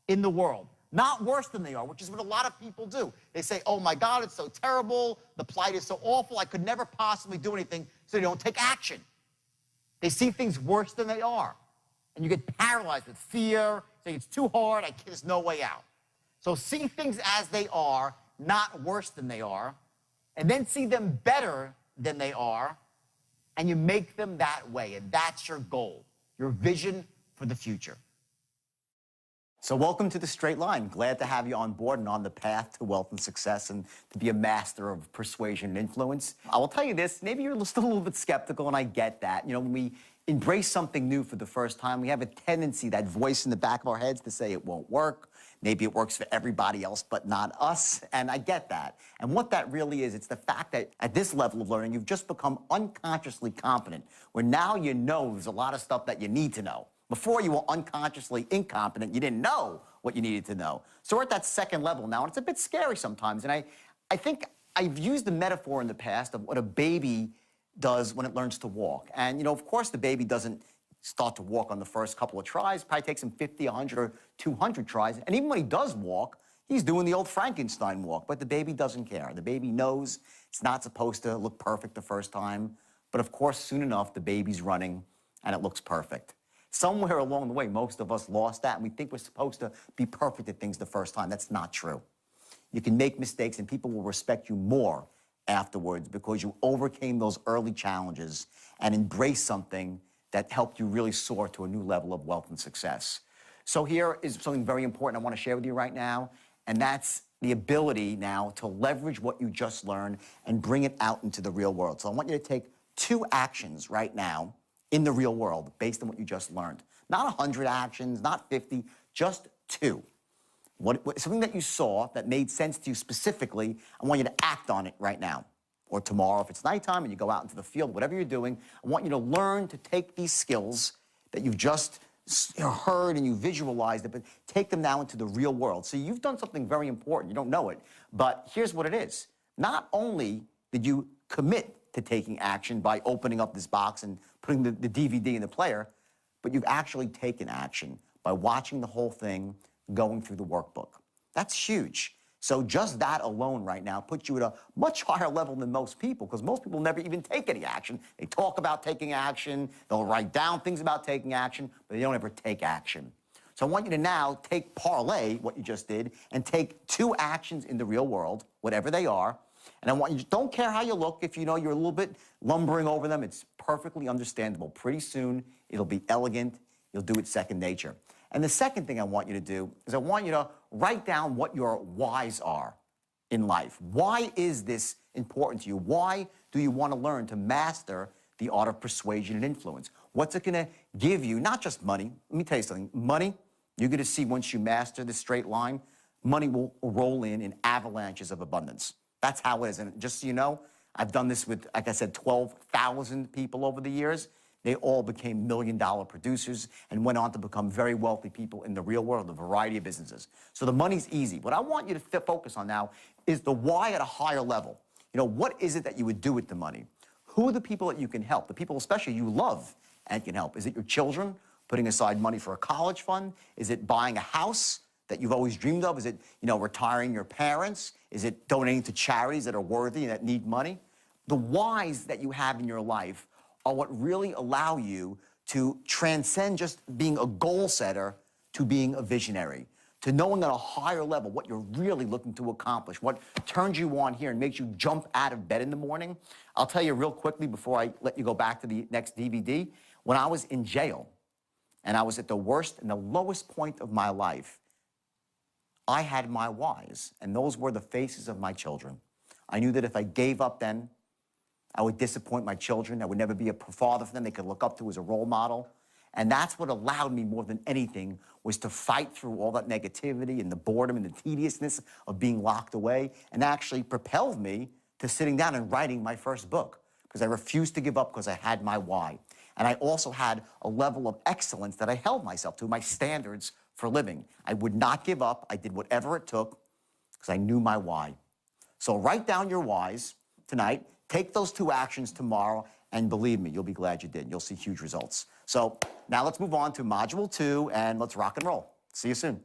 in the world, not worse than they are, which is what a lot of people do. They say, oh my God, it's so terrible. The plight is so awful. I could never possibly do anything, so they don't take action. They see things worse than they are. And you get paralyzed with fear, saying it's too hard, there's no way out. So see things as they are, not worse than they are, and then see them better than they are, and you make them that way, and that's your goal, your vision for the future. So welcome to The Straight Line. Glad to have you on board and on the path to wealth and success and to be a master of persuasion and influence. I will tell you this, maybe you're still a little bit skeptical, and I get that. You know, when we embrace something new for the first time, we have a tendency, that voice in the back of our heads, to say it won't work. Maybe it works for everybody else, but not us, and I get that. And what that really is, it's the fact that at this level of learning, you've just become unconsciously competent, where now you know there's a lot of stuff that you need to know. Before, you were unconsciously incompetent. You didn't know what you needed to know. So we're at that second level now, and it's a bit scary sometimes. And I think I've used the metaphor in the past of what a baby does when it learns to walk. And, you know, of course, the baby doesn't start to walk on the first couple of tries. Probably takes him 50, 100, or 200 tries. And even when he does walk, he's doing the old Frankenstein walk. But the baby doesn't care. The baby knows it's not supposed to look perfect the first time. But, of course, soon enough, the baby's running, and it looks perfect. Somewhere along the way, most of us lost that, and we think we're supposed to be perfect at things the first time. That's not true. You can make mistakes, and people will respect you more afterwards because you overcame those early challenges and embraced something that helped you really soar to a new level of wealth and success. So here is something very important I want to share with you right now, and that's the ability now to leverage what you just learned and bring it out into the real world. So I want you to take 2 actions right now in the real world based on what you just learned. Not 100 actions, not 50, just 2. Something that you saw that made sense to you specifically, I want you to act on it right now. Or tomorrow if it's nighttime and you go out into the field, whatever you're doing, I want you to learn to take these skills that you've just heard and you visualized it, but take them now into the real world. So you've done something very important. You don't know it, but here's what it is. Not only did you commit to taking action by opening up this box and putting the DVD in the player, but you've actually taken action by watching the whole thing, going through the workbook. That's huge. So just that alone right now puts you at a much higher level than most people, because most people never even take any action. They talk about taking action, they'll write down things about taking action, but they don't ever take action. So I want you to now parlay what you just did and take 2 actions in the real world, whatever they are, and I want you to, don't care how you look, if you know you're a little bit lumbering over them, it's perfectly understandable. Pretty soon, it'll be elegant, you'll do it second nature. And the second thing I want you to do is I want you to write down what your whys are in life. Why is this important to you? Why do you want to learn to master the art of persuasion and influence? What's it going to give you? Not just money. Let me tell you something. Money, you're going to see once you master this straight line, money will roll in avalanches of abundance. That's how it is. And just so you know, I've done this with, like I said, 12,000 people over the years. They all became million-dollar producers and went on to become very wealthy people in the real world, a variety of businesses. So the money's easy. What I want you to focus on now is the why at a higher level. You know, what is it that you would do with the money? Who are the people that you can help? The people especially you love and can help. Is it your children, putting aside money for a college fund? Is it buying a house that you've always dreamed of? Is it, you know, retiring your parents? Is it donating to charities that are worthy and that need money? The whys that you have in your life are what really allow you to transcend just being a goal setter to being a visionary, to knowing at a higher level what you're really looking to accomplish, what turns you on here and makes you jump out of bed in the morning. I'll tell you real quickly before I let you go back to the next DVD. When I was in jail and I was at the worst and the lowest point of my life, I had my whys, and those were the faces of my children. I knew that if I gave up then, I would disappoint my children. I would never be a father for them they could look up to as a role model. And that's what allowed me more than anything was to fight through all that negativity and the boredom and the tediousness of being locked away, and actually propelled me to sitting down and writing my first book, because I refused to give up because I had my why. And I also had a level of excellence that I held myself to, my standards for living. I would not give up. I did whatever it took because I knew my why. So write down your whys tonight, take those 2 actions tomorrow, and believe me, you'll be glad you did. You'll see huge results. So now let's move on to Module 2, and let's rock and roll. See you soon.